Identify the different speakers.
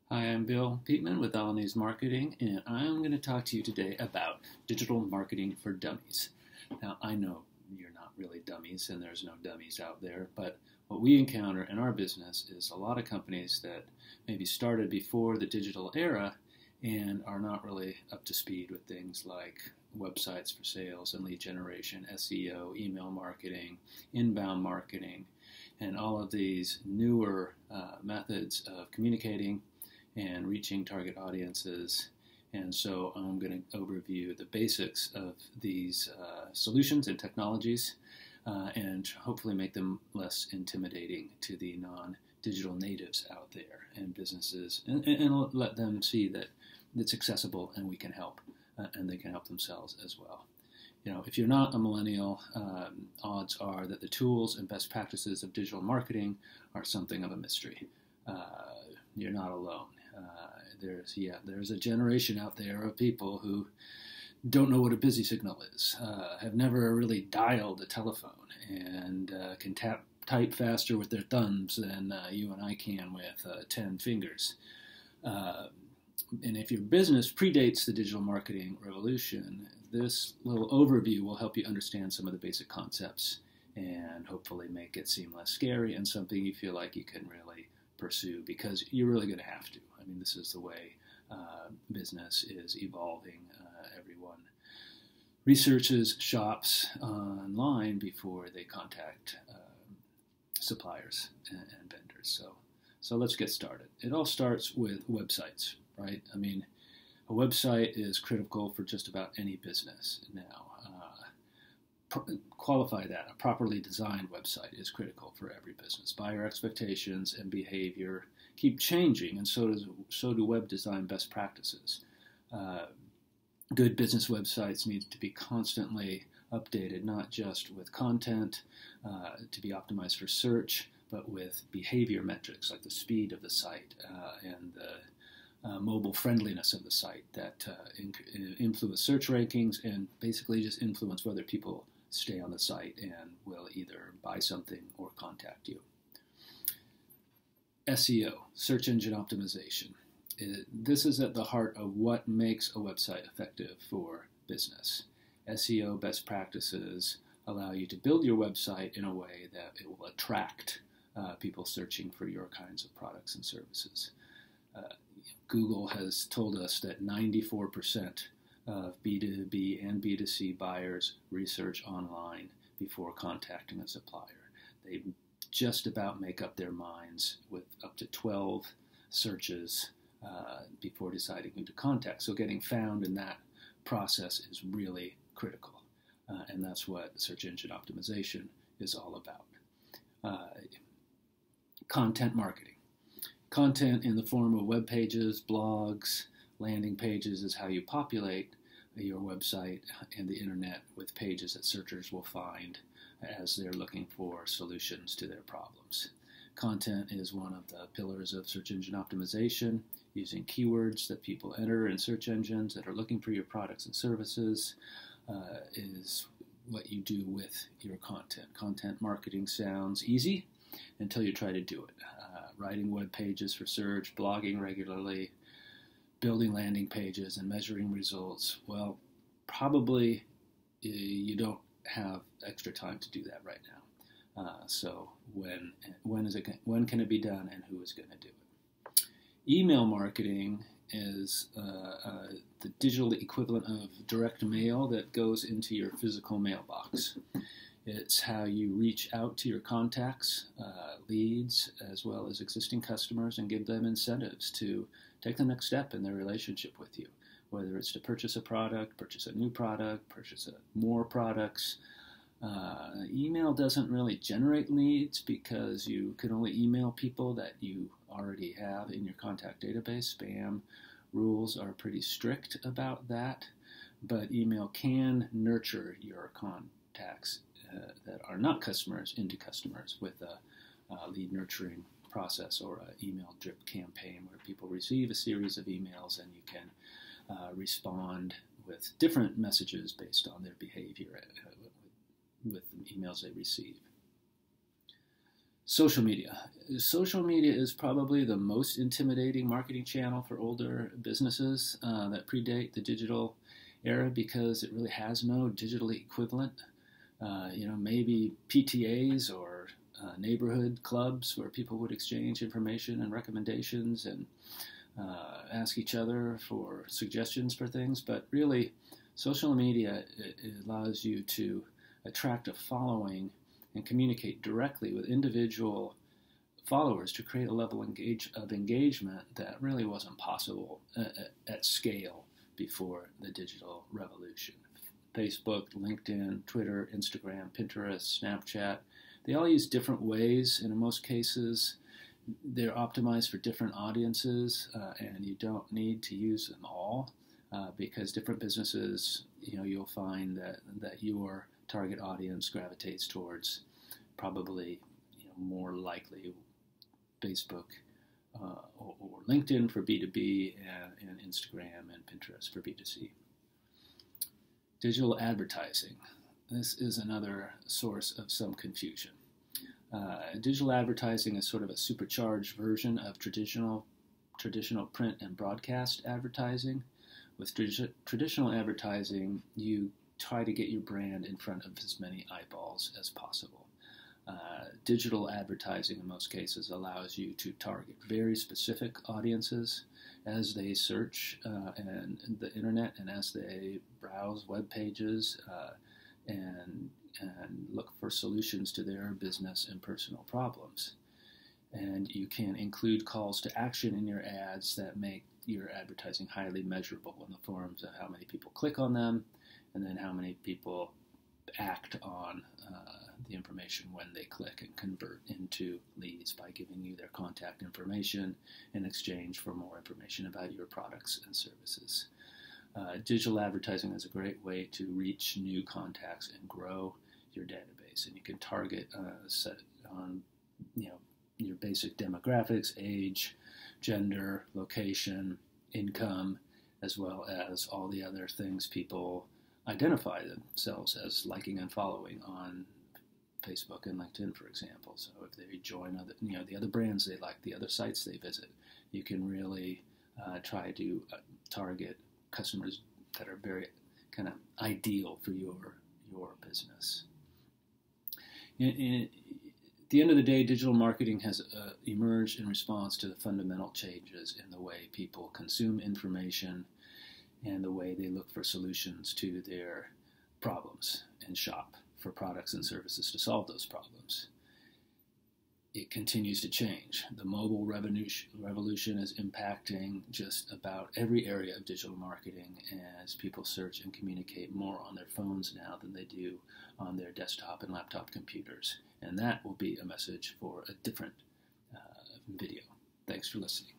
Speaker 1: Hi, I'm Bill Peatman with Alanis Marketing, and I'm going to talk to you today about digital marketing for dummies. Now, I know you're not really dummies, and there's no dummies out there, but what we encounter in our business is a lot of companies that maybe started before the digital era and are not really up to speed with things like websites for sales and lead generation, SEO, email marketing, inbound marketing, and all of these newer methods of communicating and reaching target audiences. And so I'm going to overview the basics of these solutions and technologies and hopefully make them less intimidating to the non-digital natives out there and businesses, and let them see that it's accessible and we can help, and they can help themselves as well. You know, if you're not a millennial, odds are that the tools and best practices of digital marketing are something of a mystery. You're not alone. There's a generation out there of people who don't know what a busy signal is, have never really dialed a telephone, and can type faster with their thumbs than you and I can with 10 fingers. And if your business predates the digital marketing revolution, this little overview will help you understand some of the basic concepts and hopefully make it seem less scary and something you feel like you can really pursue, because you're really going to have to. I mean, this is the way business is evolving. Everyone researches, shops online before they contact suppliers and vendors. So let's get started. It all starts with websites, right? I mean, a website is critical for just about any business now. Qualify that. A properly designed website is critical for every business. Buyer expectations and behavior keep changing, and so do web design best practices. Good business websites need to be constantly updated, not just with content to be optimized for search, but with behavior metrics like the speed of the site and the mobile friendliness of the site that influence search rankings and basically just influence whether people stay on the site and will either buy something or contact you. SEO, search engine optimization. This is at the heart of what makes a website effective for business. SEO best practices allow you to build your website in a way that it will attract people searching for your kinds of products and services. Google has told us that 94% of B2B and B2C buyers research online before contacting a supplier. They just about make up their minds with up to 12 searches before deciding who to contact. So getting found in that process is really critical. And that's what search engine optimization is all about. Content marketing. Content in the form of web pages, blogs, landing pages is how you populate your website and the internet with pages that searchers will find as they're looking for solutions to their problems. Content is one of the pillars of search engine optimization. Using keywords that people enter in search engines that are looking for your products and services is what you do with your content. Content marketing sounds easy until you try to do it. Writing web pages for search, blogging regularly, building landing pages, and measuring results. Well, probably you don't have extra time to do that right now. So when can it be done, and who is going to do it? Email marketing is the digital equivalent of direct mail that goes into your physical mailbox. It's how you reach out to your contacts, leads, as well as existing customers, and give them incentives to take the next step in their relationship with you, whether it's to purchase a product, purchase a new product, purchase more products. Email doesn't really generate leads because you can only email people that you already have in your contact database. Spam rules are pretty strict about that, but email can nurture your contacts that are not customers into customers with a lead nurturing process or an email drip campaign where people receive a series of emails and you can respond with different messages based on their behavior with the emails they receive. Social media. Social media is probably the most intimidating marketing channel for older businesses that predate the digital era because it really has no digital equivalent. Maybe PTAs or neighborhood clubs where people would exchange information and recommendations and ask each other for suggestions for things. But really, social media it allows you to attract a following and communicate directly with individual followers to create a level of engagement that really wasn't possible at scale before the digital revolution. Facebook, LinkedIn, Twitter, Instagram, Pinterest, Snapchat, they all use different ways, and in most cases, they're optimized for different audiences, and you don't need to use them all because different businesses, you'll find that your target audience gravitates towards probably more likely Facebook or LinkedIn for B2B and Instagram and Pinterest for B2C. Digital advertising. This is another source of some confusion. Digital advertising is sort of a supercharged version of traditional print and broadcast advertising. With traditional advertising, you try to get your brand in front of as many eyeballs as possible. Digital advertising, in most cases, allows you to target very specific audiences as they search and the internet and as they browse web pages and look for solutions to their business and personal problems. And you can include calls to action in your ads that make your advertising highly measurable in the forms of how many people click on them and then how many people act on the information when they click and convert into leads by giving you their contact information in exchange for more information about your products and services. Digital advertising is a great way to reach new contacts and grow your database, and you can target set on your basic demographics, age, gender, location, income, as well as all the other things people identify themselves as liking and following on Facebook and LinkedIn, for example. So if they join the other brands they like, the other sites they visit, you can really try to target customers that are very kind of ideal for your business. At the end of the day, digital marketing has emerged in response to the fundamental changes in the way people consume information and the way they look for solutions to their problems and shop for products and services to solve those problems. It continues to change. The mobile revolution is impacting just about every area of digital marketing as people search and communicate more on their phones now than they do on their desktop and laptop computers. And that will be a message for a different video. Thanks for listening.